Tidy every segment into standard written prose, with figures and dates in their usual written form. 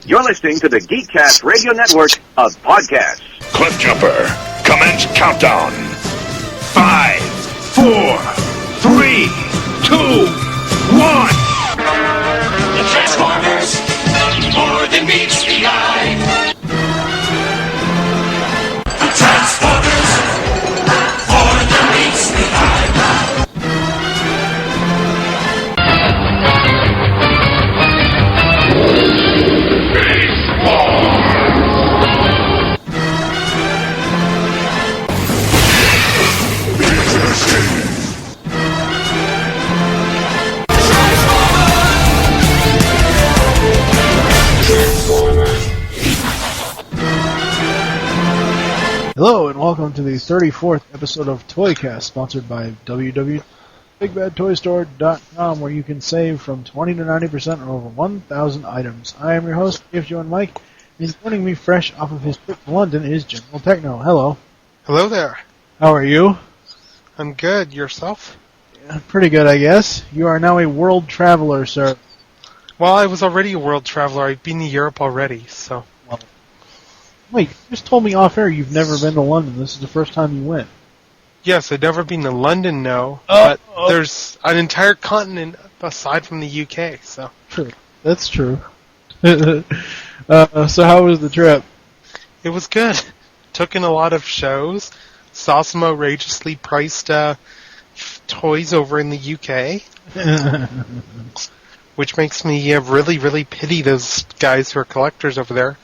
You're listening to the GeekCast Radio Network of podcasts. Cliff Jumper, commence countdown. 5, 4, 3, 2, 1. The Transformers, more than meets the eye. The Transformers, more than meets the eye. Hello and welcome to the 34th episode of ToyCast, sponsored by www.bigbadtoystore.com, where you can save from 20 to 90% on over 1,000 items. I am your host, Joe and Mike, and joining me fresh off of his trip to London is General Techno. Hello. Hello there. How are you? I'm good. Yourself? Yeah, pretty good, I guess. You are now a world traveler, sir. Well, I was already a world traveler. I've been to Europe already, so... Wait, you just told me off air you've never been to London. This is the first time you went. Yes, I've never been to London, no. But there's an entire continent aside from the UK, so... True. That's true. So how was the trip? It was good. Took in a lot of shows. Saw some outrageously priced toys over in the UK. Which makes me really, really pity those guys who are collectors over there.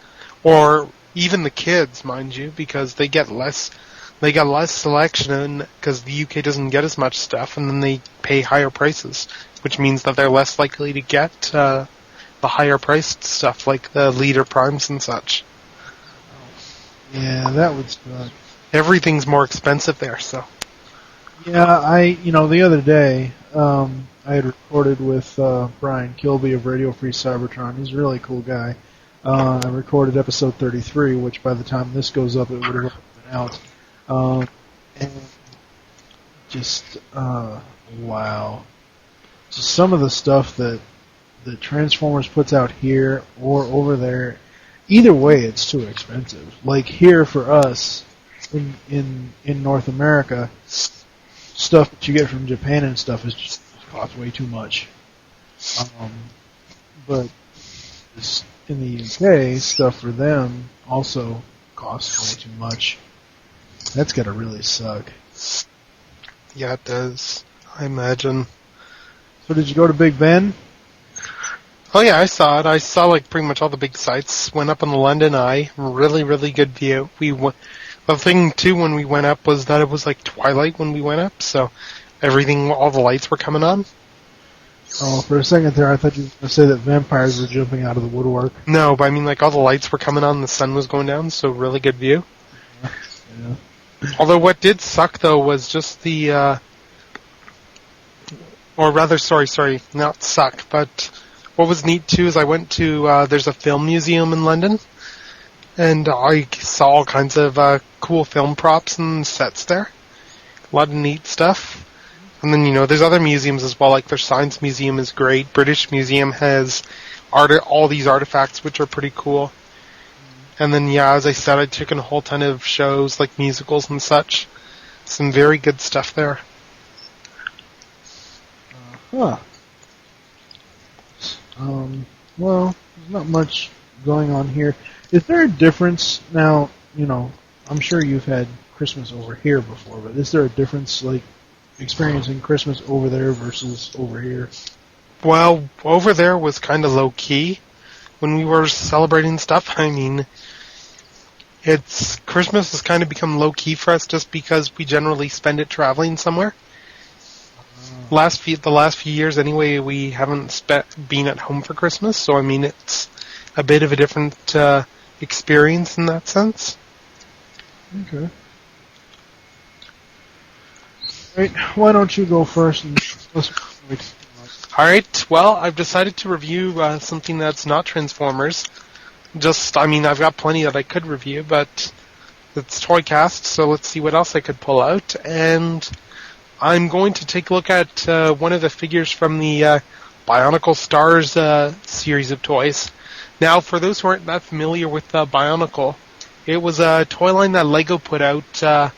Or even the kids, mind you, because they get less selection because the UK doesn't get as much stuff, and then they pay higher prices, which means that they're less likely to get the higher priced stuff like the Leader Primes and such. Yeah, that would suck. Everything's more expensive there, so. Yeah, the other day, I had recorded with Brian Kilby of Radio Free Cybertron. He's a really cool guy. I recorded episode 33, which by the time this goes up, it would have been out. And just, wow. Just some of the stuff that Transformers puts out here or over there, either way, it's too expensive. Like here for us, in North America, stuff that you get from Japan and stuff is just costs way too much. But in the UK, stuff for them also costs way too much. That's gotta really suck. Yeah, it does. I imagine. So did you go to Big Ben? Oh yeah, I saw it. I saw like pretty much all the big sites. Went up on the London Eye. Really, really good view. The thing too when we went up was that it was like twilight when we went up, so all the lights were coming on. Oh, for a second there, I thought you were going to say that vampires were jumping out of the woodwork. No, but I mean, like, all the lights were coming on, the sun was going down, so really good view. Yeah. Although what did suck, though, was just the, or rather, sorry, not suck, but what was neat, too, is I went to, there's a film museum in London, and I saw all kinds of cool film props and sets there. A lot of neat stuff. And then, there's other museums as well, like their Science Museum is great. British Museum has all these artifacts, which are pretty cool. And then, yeah, as I said, I took in a whole ton of shows, like musicals and such. Some very good stuff there. Well, there's not much going on here. Is there a difference now, I'm sure you've had Christmas over here before, but is there a difference, like, experiencing Christmas over there versus over here? Well, over there was kind of low-key when we were celebrating stuff. I mean, Christmas has kind of become low-key for us just because we generally spend it traveling somewhere. The last few years, anyway, we haven't been at home for Christmas, so I mean, it's a bit of a different experience in that sense. Okay. Right, why don't you go first? Alright, well, I've decided to review something that's not Transformers. I've got plenty that I could review, but it's ToyCast, so let's see what else I could pull out. And I'm going to take a look at one of the figures from the Bionicle Stars series of toys. Now, for those who aren't that familiar with Bionicle, it was a toy line that Lego put out. Let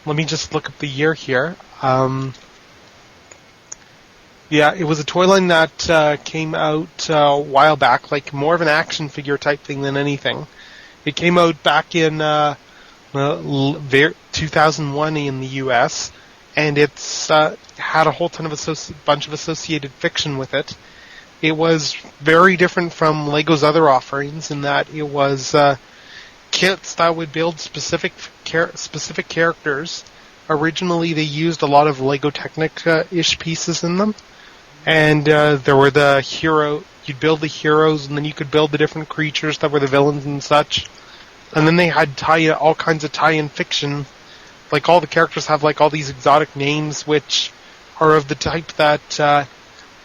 me just look up the year here. Yeah, it was a toy line that came out a while back, like more of an action figure type thing than anything. It came out back in 2001 in the U.S., and it's had a whole ton of bunch of associated fiction with it. It was very different from Lego's other offerings in that it was kits that would build specific characters. Originally, they used a lot of Lego Technic-ish pieces in them, and there were the hero. You'd build the heroes, and then you could build the different creatures that were the villains and such. And then they had all kinds of tie-in fiction. Like, all the characters have, like, all these exotic names, which are of the type that,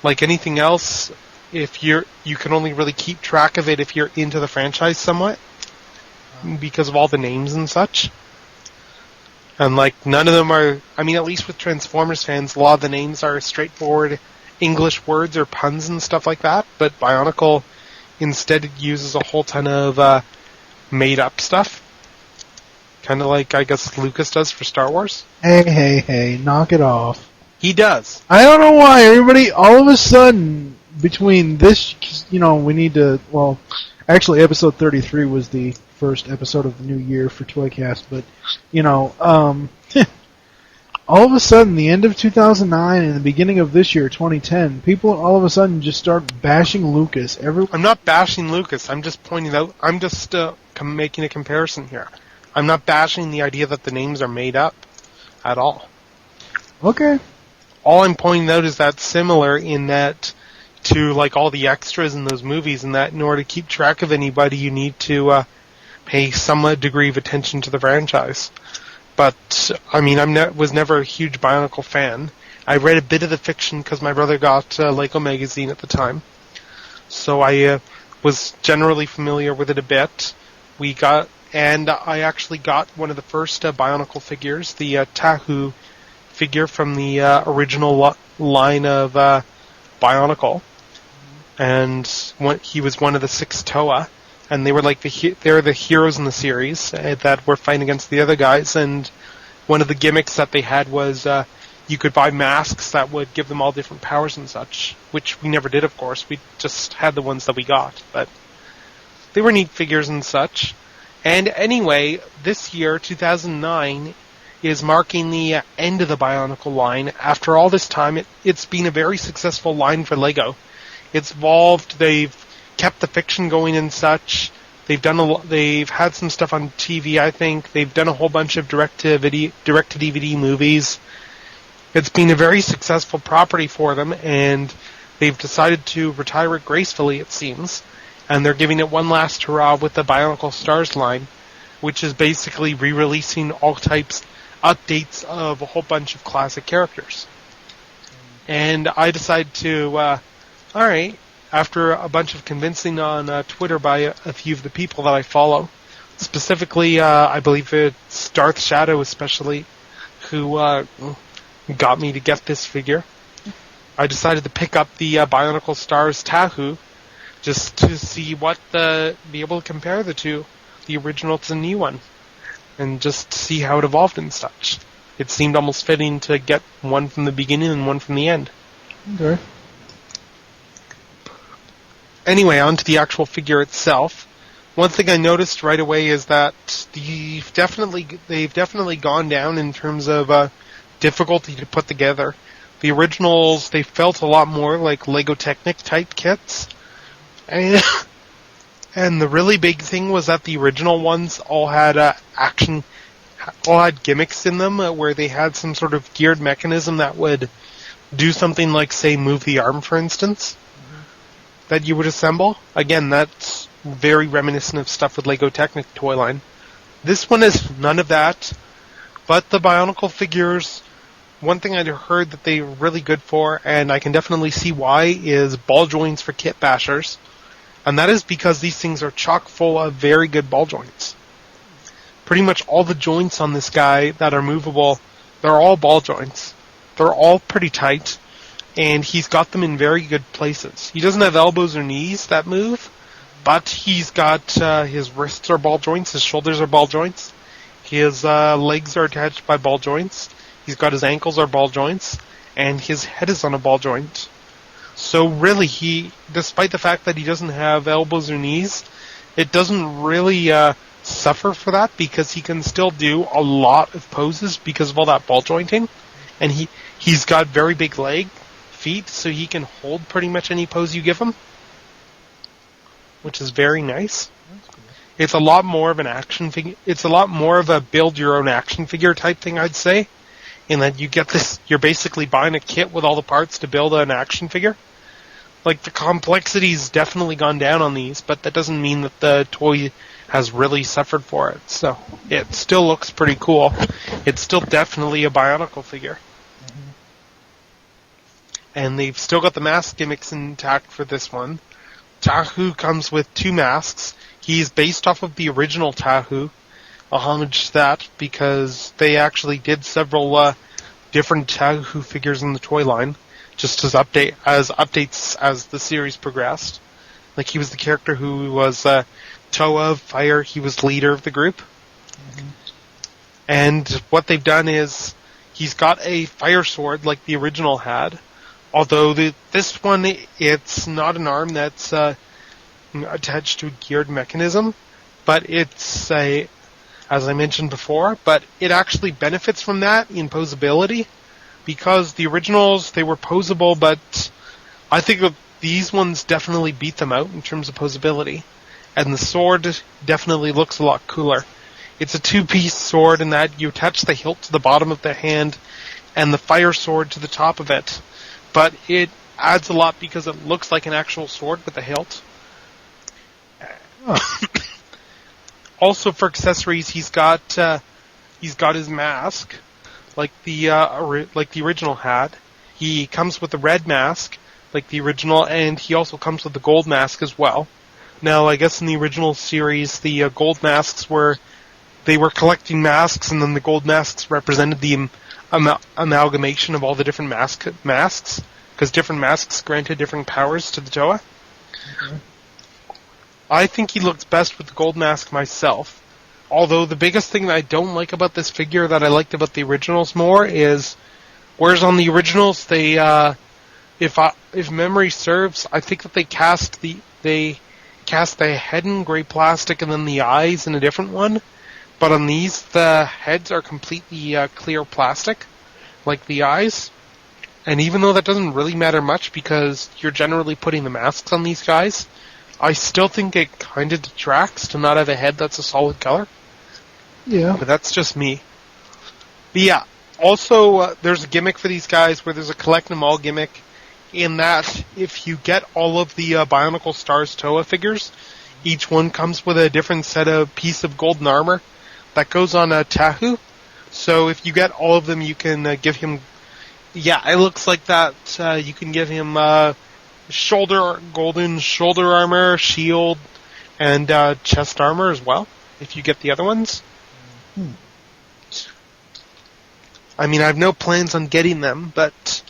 like anything else, you can only really keep track of it if you're into the franchise somewhat, because of all the names and such. And, like, none of them are, I mean, at least with Transformers fans, a lot of the names are straightforward English words or puns and stuff like that, but Bionicle instead uses a whole ton of made-up stuff. Kind of like, I guess, Lucas does for Star Wars. Hey, knock it off. He does. I don't know why everybody, all of a sudden, between this, we need to, well, actually episode 33 was the first episode of the new year for ToyCast, but, all of a sudden, the end of 2009 and the beginning of this year, 2010, people all of a sudden just start bashing Lucas. I'm not bashing Lucas, I'm just pointing out, I'm just making a comparison here. I'm not bashing the idea that the names are made up at all. Okay. All I'm pointing out is that similar in that to like all the extras in those movies, and that in order to keep track of anybody, you need to pay some degree of attention to the franchise. But I mean, was never a huge Bionicle fan. I read a bit of the fiction because my brother got Lego magazine at the time, so I was generally familiar with it a bit. And I actually got one of the first Bionicle figures, the Tahu figure from the original line of Bionicle, and he was one of the 6 Toa, and they were like they're the heroes in the series that were fighting against the other guys. And one of the gimmicks that they had was you could buy masks that would give them all different powers and such, which we never did, of course. We just had the ones that we got, but they were neat figures and such. And anyway, this year, 2009, is marking the end of the Bionicle line. After all this time, it's been a very successful line for Lego. It's evolved, they've kept the fiction going and such. They've had some stuff on TV, I think. They've done a whole bunch of direct-to-DVD movies. It's been a very successful property for them, and they've decided to retire it gracefully, it seems. And they're giving it one last hurrah with the Bionicle Stars line, which is basically re-releasing all types updates of a whole bunch of classic characters. And I decided to, alright, after a bunch of convincing on Twitter by a few of the people that I follow, specifically, I believe it's Darth Shadow especially, who got me to get this figure, I decided to pick up the Bionicle Stars Tahu, just to see be able to compare the two, the original to the new one, and just see how it evolved and such. It seemed almost fitting to get one from the beginning and one from the end. Okay. Anyway, on to the actual figure itself. One thing I noticed right away is that they've definitely gone down in terms of difficulty to put together. The originals, they felt a lot more like Lego Technic type kits. And the really big thing was that the original ones all had gimmicks in them where they had some sort of geared mechanism that would do something like, say, move the arm, for instance, that you would assemble. Again, that's very reminiscent of stuff with Lego Technic toy line. This one is none of that, but the Bionicle figures, one thing I'd heard that they're really good for, and I can definitely see why, is ball joints for kit bashers. And that is because these things are chock full of very good ball joints. Pretty much all the joints on this guy that are movable, they're all ball joints. They're all pretty tight, and he's got them in very good places. He doesn't have elbows or knees that move, But he's got his wrists are ball joints, his shoulders are ball joints, his legs are attached by ball joints, he's got his ankles are ball joints, and his head is on a ball joint. So really, despite the fact that he doesn't have elbows or knees, it doesn't really suffer for that because he can still do a lot of poses because of all that ball jointing. And he's got very big feet, so he can hold pretty much any pose you give him, which is very nice. It's a lot more of an action figure. It's a lot more of a build your own action figure type thing, I'd say. In that you get this, you're basically buying a kit with all the parts to build an action figure. Like, the complexity's definitely gone down on these, but that doesn't mean that the toy has really suffered for it. So, it still looks pretty cool. It's still definitely a Bionicle figure. And they've still got the mask gimmicks intact for this one. Tahu comes with 2 masks. He's based off of the original Tahu. A homage to that, because they actually did several different Tahu figures in the toy line, just as updates as the series progressed. Like, he was the character who was Toa of Fire. He was leader of the group. And what they've done is he's got a fire sword like the original had. Although this one, it's not an arm that's attached to a geared mechanism, but it's as I mentioned before, but it actually benefits from that in posability, because the originals, they were posable, but I think these ones definitely beat them out in terms of posability. And the sword definitely looks a lot cooler. It's a 2-piece sword in that you attach the hilt to the bottom of the hand and the fire sword to the top of it. But it adds a lot because it looks like an actual sword with a hilt. Also, for accessories, he's got his mask, like the original had. He comes with a red mask, like the original, and he also comes with the gold mask as well. Now, I guess in the original series, the gold masks were collecting masks, and then the gold masks represented the amalgamation of all the different masks, because different masks granted different powers to the Toa. Okay. I think he looks best with the gold mask myself. Although the biggest thing that I don't like about this figure that I liked about the originals more is, whereas on the originals they, if memory serves, I think that they cast the head in gray plastic and then the eyes in a different one. But on these, the heads are completely clear plastic, like the eyes. And even though that doesn't really matter much because you're generally putting the masks on these guys, I still think it kind of detracts to not have a head that's a solid color. Yeah. But that's just me. But yeah, also there's a gimmick for these guys where there's a collect them all gimmick in that if you get all of the Bionicle Stars Toa figures, each one comes with a different piece of golden armor that goes on a Tahu. So if you get all of them, you can give him... Yeah, it looks like that. You can give him... golden shoulder armor, shield, and chest armor as well, if you get the other ones. I mean, I have no plans on getting them, but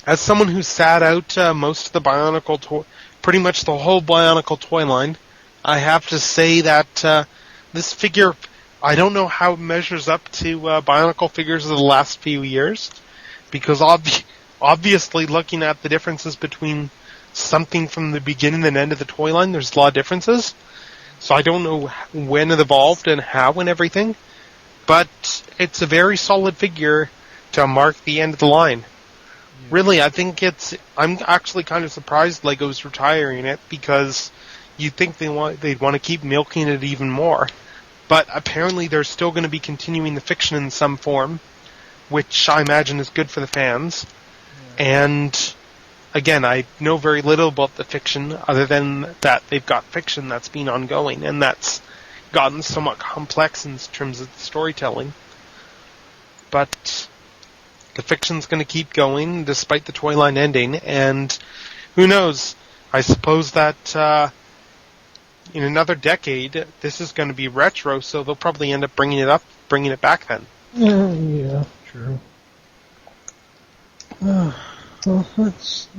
as someone who sat out most of the Bionicle toy, pretty much the whole Bionicle toy line, I have to say that this figure, I don't know how it measures up to Bionicle figures of the last few years, because obviously, looking at the differences between something from the beginning and end of the toy line, there's a lot of differences. So I don't know when it evolved and how and everything. But it's a very solid figure to mark the end of the line. Yeah. Really, I think I'm actually kind of surprised Lego's retiring it, because you'd think they'd want to keep milking it even more. But apparently they're still going to be continuing the fiction in some form, which I imagine is good for the fans. And, again, I know very little about the fiction, other than that they've got fiction that's been ongoing, and that's gotten somewhat complex in terms of the storytelling. But the fiction's going to keep going, despite the toy line ending, and who knows, I suppose that in another decade, this is going to be retro, so they'll probably end up bringing it back then. Yeah, true. Well, that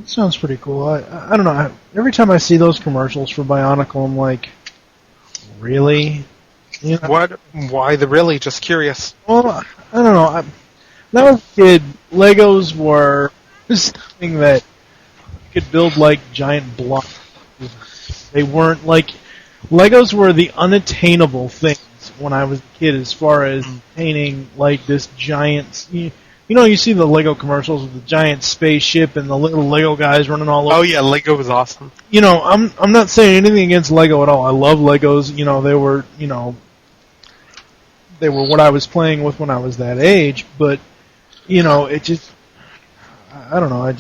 sounds pretty cool. I don't know. Every time I see those commercials for Bionicle, I'm like, really? You know, What? Why the really? Just curious. well, I don't know. When I was a kid, Legos were something that you could build like giant blocks. They weren't like Legos were the unattainable things when I was a kid, as far as painting like this giant. You know, you see the Lego commercials with the giant spaceship and the little Lego guys running all over. Oh yeah, Lego was awesome. You know, I'm not saying anything against Lego at all. I love Legos. You know, they were what I was playing with when I was that age. But you know, it just I don't know.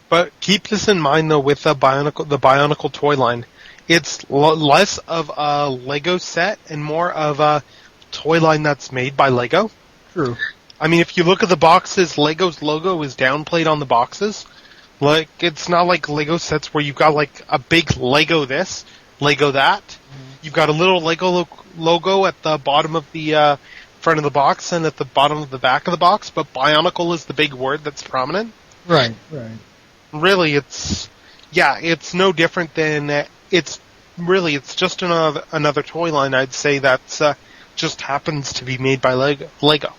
But keep this in mind though with the Bionicle toy line. It's less of a Lego set and more of a toy line that's made by Lego. True. I mean, if you look at the boxes, Lego's logo is downplayed on the boxes. Like, it's not like Lego sets where you've got, like, a big Lego this, Lego that. You've got a little Lego logo at the bottom of the front of the box and at the bottom of the back of the box, but Bionicle is the big word that's prominent. Right. Really, it's no different than, it's just another toy line, I'd say, that's just happens to be made by Lego.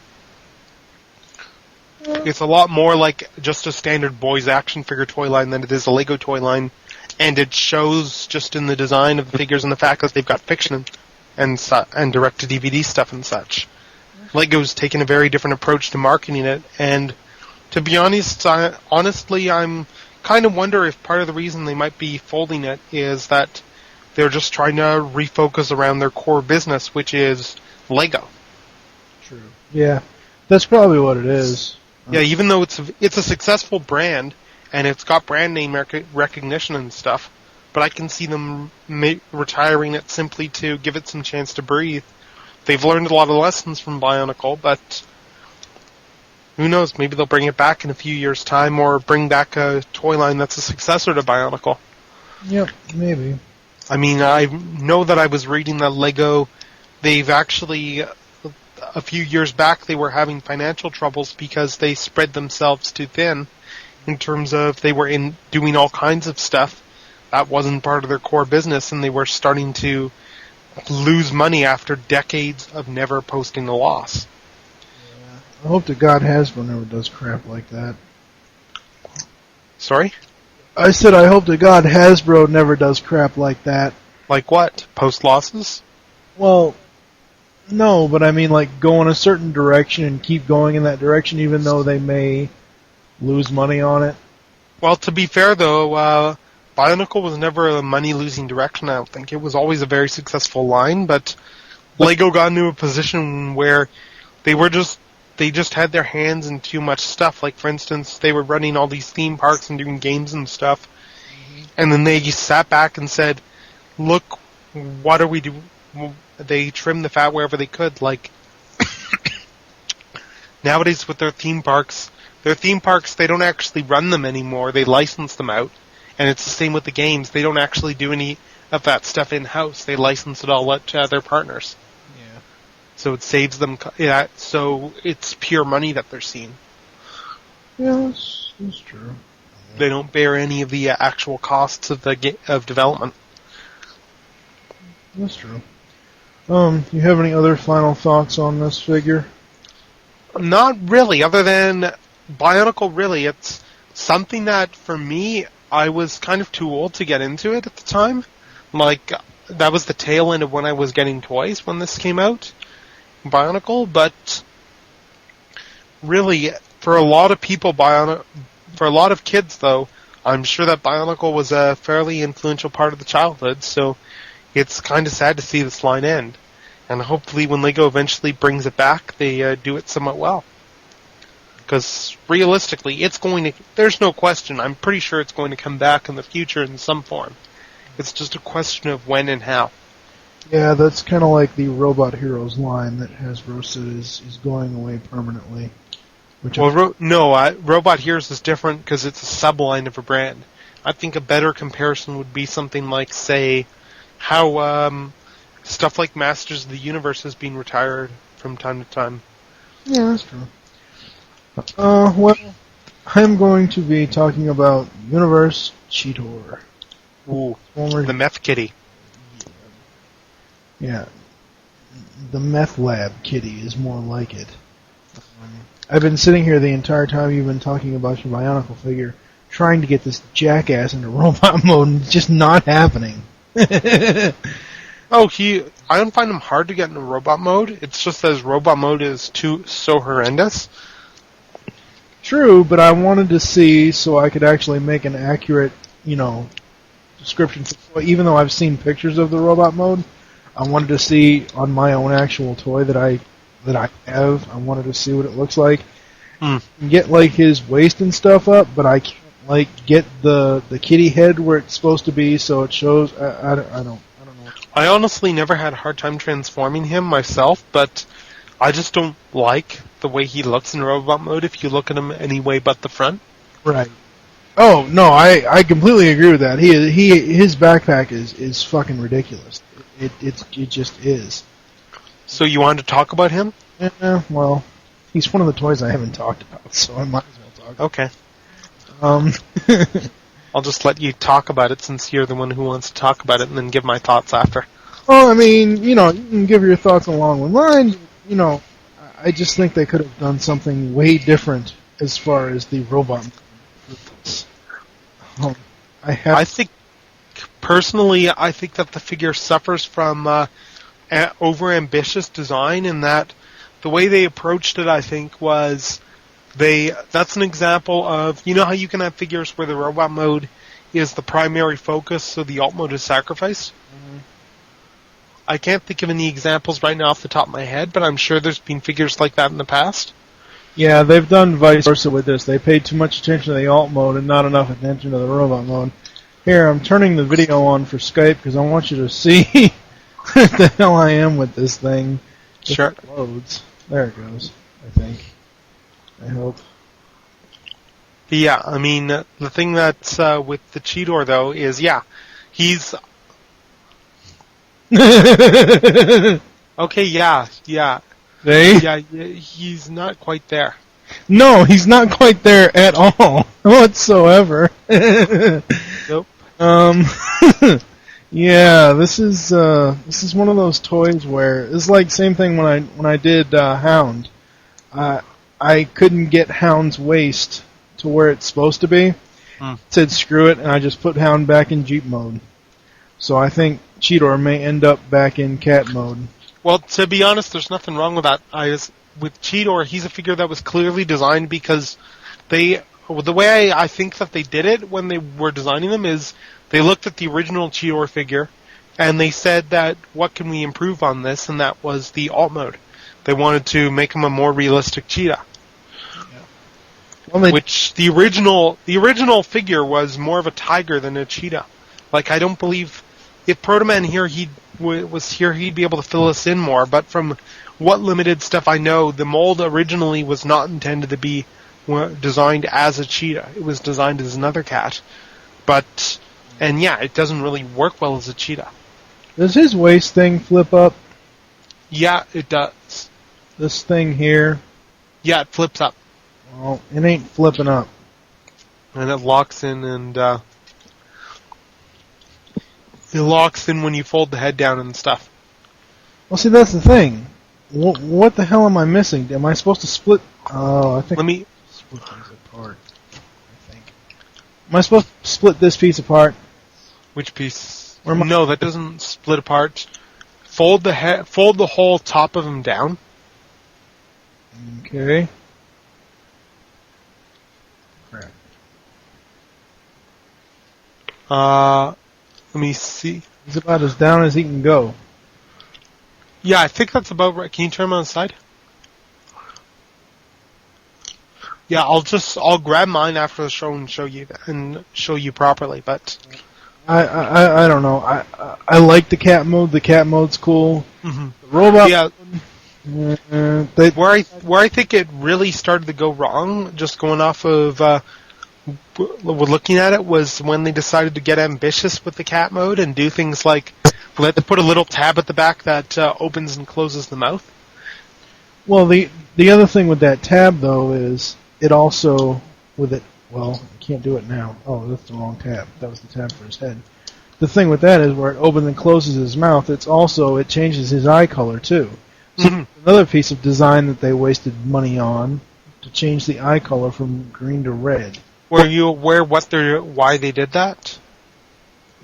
It's a lot more like just a standard boys action figure toy line than it is a Lego toy line, and it shows just in the design of the figures and the fact that they've got fiction and direct-to-DVD stuff and such. Lego's taken a very different approach to marketing it, and to be honest, I'm kind of wonder if part of the reason they might be folding it is that they're just trying to refocus around their core business, which is Lego. True. Yeah, that's probably what it is. Yeah, even though it's a successful brand and it's got brand name recognition and stuff, but I can see them retiring it simply to give it some chance to breathe. They've learned a lot of lessons from Bionicle, but who knows? Maybe they'll bring it back in a few years' time, or bring back a toy line that's a successor to Bionicle. Yep, maybe. I mean, I know that I was reading that Lego, they've actually, a few years back, they were having financial troubles because they spread themselves too thin in terms of they were doing all kinds of stuff that wasn't part of their core business, and they were starting to lose money after decades of never posting a loss. I hope to God Hasbro never does crap like that. Sorry? I said I hope to God Hasbro never does crap like that. Like what? Post losses? Well, no, but I mean like go in a certain direction and keep going in that direction even though they may lose money on it. Well, to be fair though, Bionicle was never a money-losing direction, I don't think. It was always a very successful line, but Lego got into a position where they just had their hands in too much stuff. Like, for instance, they were running all these theme parks and doing games and stuff, and then they sat back and said, look, what are we doing? They trimmed the fat wherever they could. Like, nowadays with their theme parks, they don't actually run them anymore. They license them out. And it's the same with the games. They don't actually do any of that stuff in-house. They license it all out to their partners. Yeah. So it saves them. Yeah, so it's pure money that they're seeing. Yeah, that's true. They don't bear any of the actual costs of of development. That's true. You have any other final thoughts on this figure? Not really, other than Bionicle, really. It's something that, for me, I was kind of too old to get into it at the time. Like, that was the tail end of when I was getting toys when this came out, Bionicle, but really, for a lot of people, for a lot of kids, though, I'm sure that Bionicle was a fairly influential part of the childhood, so it's kind of sad to see this line end. And hopefully when Lego eventually brings it back, they do it somewhat well. Because realistically, there's no question, I'm pretty sure it's going to come back in the future in some form. It's just a question of when and how. Yeah, that's kind of like the Robot Heroes line that Hasbro said is going away permanently. Robot Heroes is different because it's a subline of a brand. I think a better comparison would be something like, say, how stuff like Masters of the Universe has been retired from time to time. Yeah, that's true. Well, I'm going to be talking about Universe Cheetor. Ooh, Former, the Meth Kitty. yeah, the Meth Lab Kitty is more like it. I've been sitting here the entire time you've been talking about your Bionicle figure, trying to get this jackass into robot mode, and it's just not happening. Oh, I don't find him hard to get into robot mode. It's just that his robot mode is so horrendous. True, but I wanted to see so I could actually make an accurate, description. Even though I've seen pictures of the robot mode, I wanted to see on my own actual toy that I have. I wanted to see what it looks like. Get like his waist and stuff up, but I can't get the kitty head where it's supposed to be, so it shows. I don't know. I honestly never had a hard time transforming him myself, but I just don't like the way he looks in robot mode if you look at him any way but the front. Right. Oh no, I completely agree with that. His backpack is fucking ridiculous. It just is. So you wanted to talk about him? Yeah, well, he's one of the toys I haven't talked about, so I might as well talk. Okay. I'll just let you talk about it since you're the one who wants to talk about it, and then give my thoughts after. Well, I mean, you can give your thoughts along with mine. I just think they could have done something way different as far as the robot. I think that the figure suffers from over-ambitious design, in that the way they approached it, I think, was that's an example of, how you can have figures where the robot mode is the primary focus, so the alt mode is sacrificed? Mm-hmm. I can't think of any examples right now off the top of my head, but I'm sure there's been figures like that in the past. Yeah, they've done vice versa with this. They paid too much attention to the alt mode and not enough attention to the robot mode. Here, I'm turning the video on for Skype because I want you to see what the hell I am with this thing. Sure. It loads. There it goes, I think. I hope. Yeah, I mean, the thing that's with the Cheetor, though, is, he's... Okay, yeah. See? Yeah, he's not quite there. No, he's not quite there at all, whatsoever. Nope. Yeah, this is one of those toys where it's like same thing when I did Hound. I couldn't get Hound's waist to where it's supposed to be. Said screw it, and I just put Hound back in Jeep mode. So I think Cheetor may end up back in cat mode. Well, to be honest, there's nothing wrong with that. With Cheetor, he's a figure that was clearly designed because the way I think that they did it when they were designing them is they looked at the original Cheetor figure and they said that what can we improve on this, and that was the alt mode. They wanted to make him a more realistic cheetah. Well, which the original figure was more of a tiger than a cheetah. Like, I don't believe if Protoman here was here, he'd be able to fill us in more. But from what limited stuff I know, the mold originally was not intended to be designed as a cheetah. It was designed as another cat. It doesn't really work well as a cheetah. Does his waist thing flip up? Yeah, it does. This thing here? Yeah, it flips up. Well, it ain't flipping up. And it locks in, and it locks in when you fold the head down and stuff. Well, see, that's the thing. What the hell am I missing? Am I supposed to split? Oh, I think. Let me split things apart. I think. Am I supposed to split this piece apart? Which piece? No, that doesn't split apart. Fold the whole top of him down. Okay. Crap. Let me see. He's about as down as he can go. Yeah, I think that's about right. Can you turn him on the side? Yeah, I'll grab mine after the show and show you properly. But I don't know. I like the cat mode. The cat mode's cool. Mm-hmm. The robot. Yeah. Where I think it really started to go wrong, just going off of looking at it, was when they decided to get ambitious with the cat mode and do things like let's put a little tab at the back that opens and closes the mouth. Well, the other thing with that tab though is it also with it. Well, you can't do it now. Oh, that's the wrong tab. That was the tab for his head. The thing with that is where it opens and closes his mouth, it changes his eye color too. So another piece of design that they wasted money on to change the eye color from green to red. Were you aware why they did that?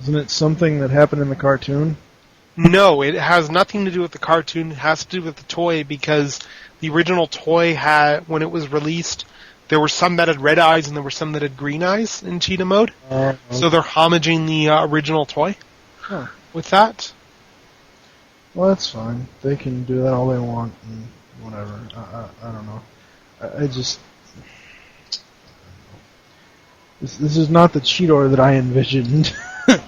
Isn't it something that happened in the cartoon? No, it has nothing to do with the cartoon. It has to do with the toy, because the original toy had, when it was released, there were some that had red eyes and there were some that had green eyes in cheetah mode. Okay. So they're homaging the original toy with that. Well, that's fine. They can do that all they want and whatever. I don't know. I just... This is not the Cheetor that I envisioned.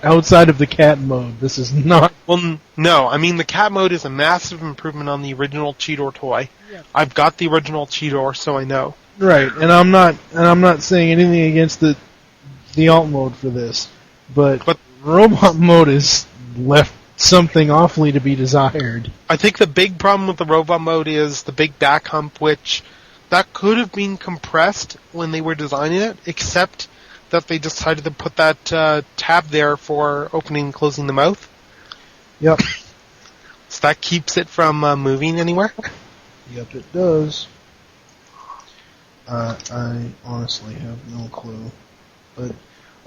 Outside of the cat mode, this is not... Well, no. I mean, the cat mode is a massive improvement on the original Cheetor toy. Yeah. I've got the original Cheetor, so I know. Right, and I'm not saying anything against the alt mode for this, but robot mode is left something awfully to be desired. I think the big problem with the robot mode is the big back hump, which that could have been compressed when they were designing it, except that they decided to put that tab there for opening and closing the mouth. Yep. So that keeps it from moving anywhere. Yep, it does. I honestly have no clue, but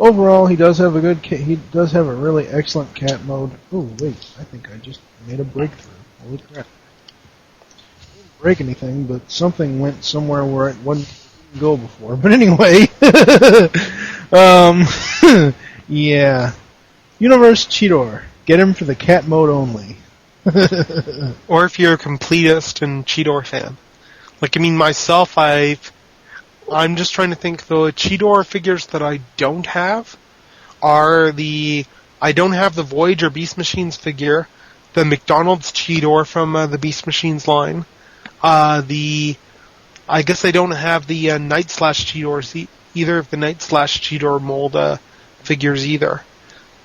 overall, he does have a really excellent cat mode. Oh wait, I think I just made a breakthrough. Holy crap! I didn't break anything, but something went somewhere where it wouldn't go before. But anyway, yeah, Universe Cheetor, get him for the cat mode only. Or if you're a completist and Cheetor fan, like I mean myself, I'm just trying to think. The Cheetor figures that I don't have are I don't have the Voyager Beast Machines figure, the McDonald's Cheetor from the Beast Machines line, I guess I don't have the Night Slash Cheetors, either of the Night Slash Cheetor mold figures either.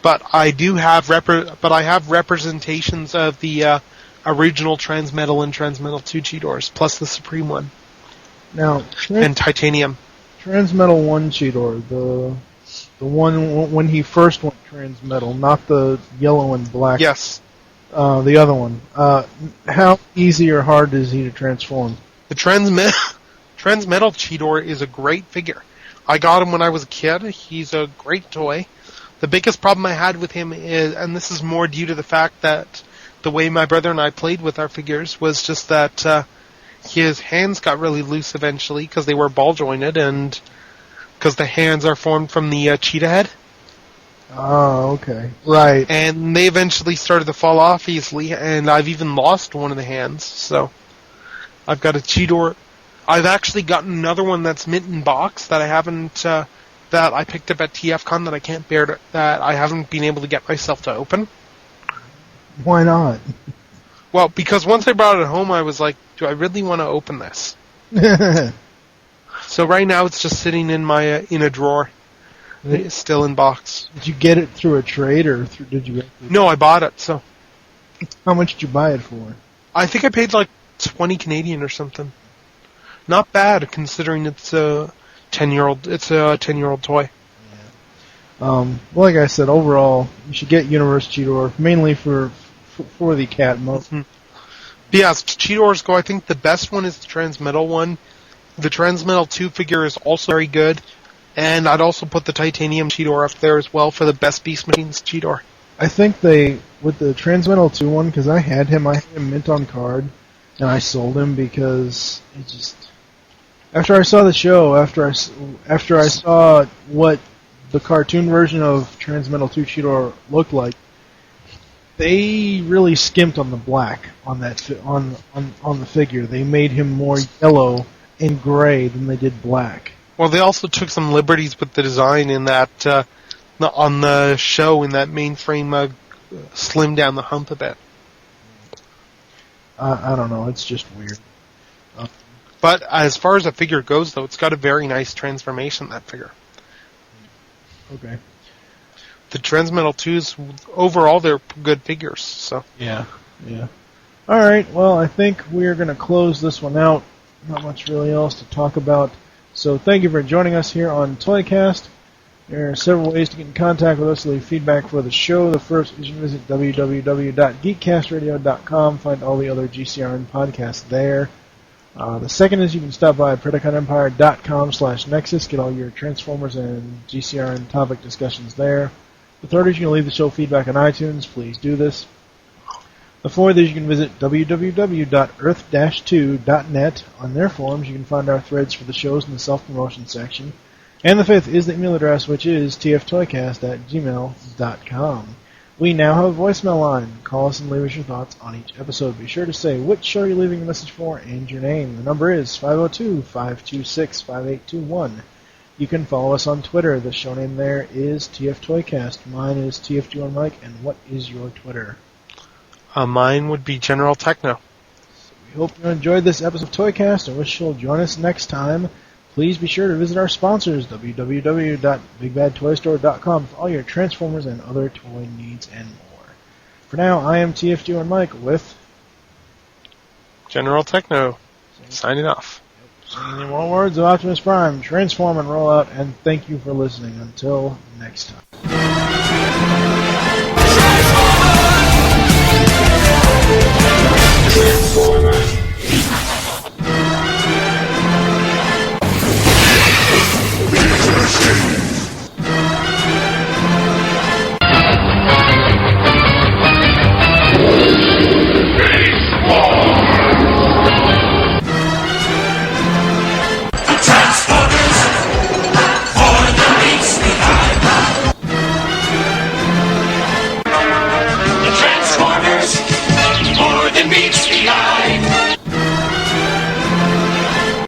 But I do have I have representations of the original Transmetal and Transmetal 2 Cheetors, plus the Supreme one. Now, and Titanium. Transmetal 1 Cheetor, the one when he first went Transmetal, not the yellow and black. Yes. The other one. How easy or hard is he to transform? The Transmetal Cheetor is a great figure. I got him when I was a kid. He's a great toy. The biggest problem I had with him is, and this is more due to the fact that the way my brother and I played with our figures, was just that his hands got really loose eventually because they were ball jointed, and because the hands are formed from the cheetah head. Oh, okay. Right. And they eventually started to fall off easily, and I've even lost one of the hands. So I've got a Cheetor. I've actually gotten another one that's mint in box that I haven't, that I picked up at TFCon that I can't bear to, that I haven't been able to get myself to open. Why not? Well, because once I brought it home, I was like, do I really want to open this? So right now it's just sitting in my in a drawer. It's still in box. Did you get it through a trade, or did you? No, I bought it. So how much did you buy it for? I think I paid like 20 Canadian or something. Not bad considering it's a 10-year-old. It's a 10-year-old toy. Yeah. Well, like I said, overall, you should get Universe Cheetor mainly for the cat mode. Mm-hmm. Yes, Cheetors go. I think the best one is the Transmetal one. The Transmetal 2 figure is also very good. And I'd also put the Titanium Cheetor up there as well for the best Beast Machines Cheetor. I think with the Transmetal 2 one, because I had him mint on card, and I sold him because it just... After I saw the show, after I saw what the cartoon version of Transmetal 2 Cheetor looked like, they really skimped on the black on that on the figure. They made him more yellow and gray than they did black. Well, they also took some liberties with the design in that on the show in that mainframe slimmed down the hump a bit. I don't know. It's just weird. But as far as the figure goes, though, it's got a very nice transformation, that figure. Okay. The Transmetal 2s, overall, they're good figures. So yeah. All right. Well, I think we're going to close this one out. Not much really else to talk about. So thank you for joining us here on ToyCast. There are several ways to get in contact with us to leave feedback for the show. The first is you can visit www.geekcastradio.com, find all the other GCRN podcasts there. The second is you can stop by PredaconEmpire.com/Nexus, get all your Transformers and GCRN topic discussions there. The third is you can leave the show feedback on iTunes. Please do this. The fourth is you can visit www.earth-2.net. On their forums, you can find our threads for the shows in the self-promotion section. And the fifth is the email address, which is tftoycast@gmail.com. We now have a voicemail line. Call us and leave us your thoughts on each episode. Be sure to say which show you're leaving a message for and your name. The number is 502-526-5821. You can follow us on Twitter. The show name there is TFToycast. Mine is TFG1Mike. And what is your Twitter? Mine would be General Techno. We hope you enjoyed this episode of ToyCast and wish you'll join us next time. Please be sure to visit our sponsors, www.bigbadtoystore.com, for all your Transformers and other toy needs and more. For now, I am TFG and Mike with General Techno, signing off. In more words of Optimus Prime, transform and roll out, and thank you for listening. Until next time.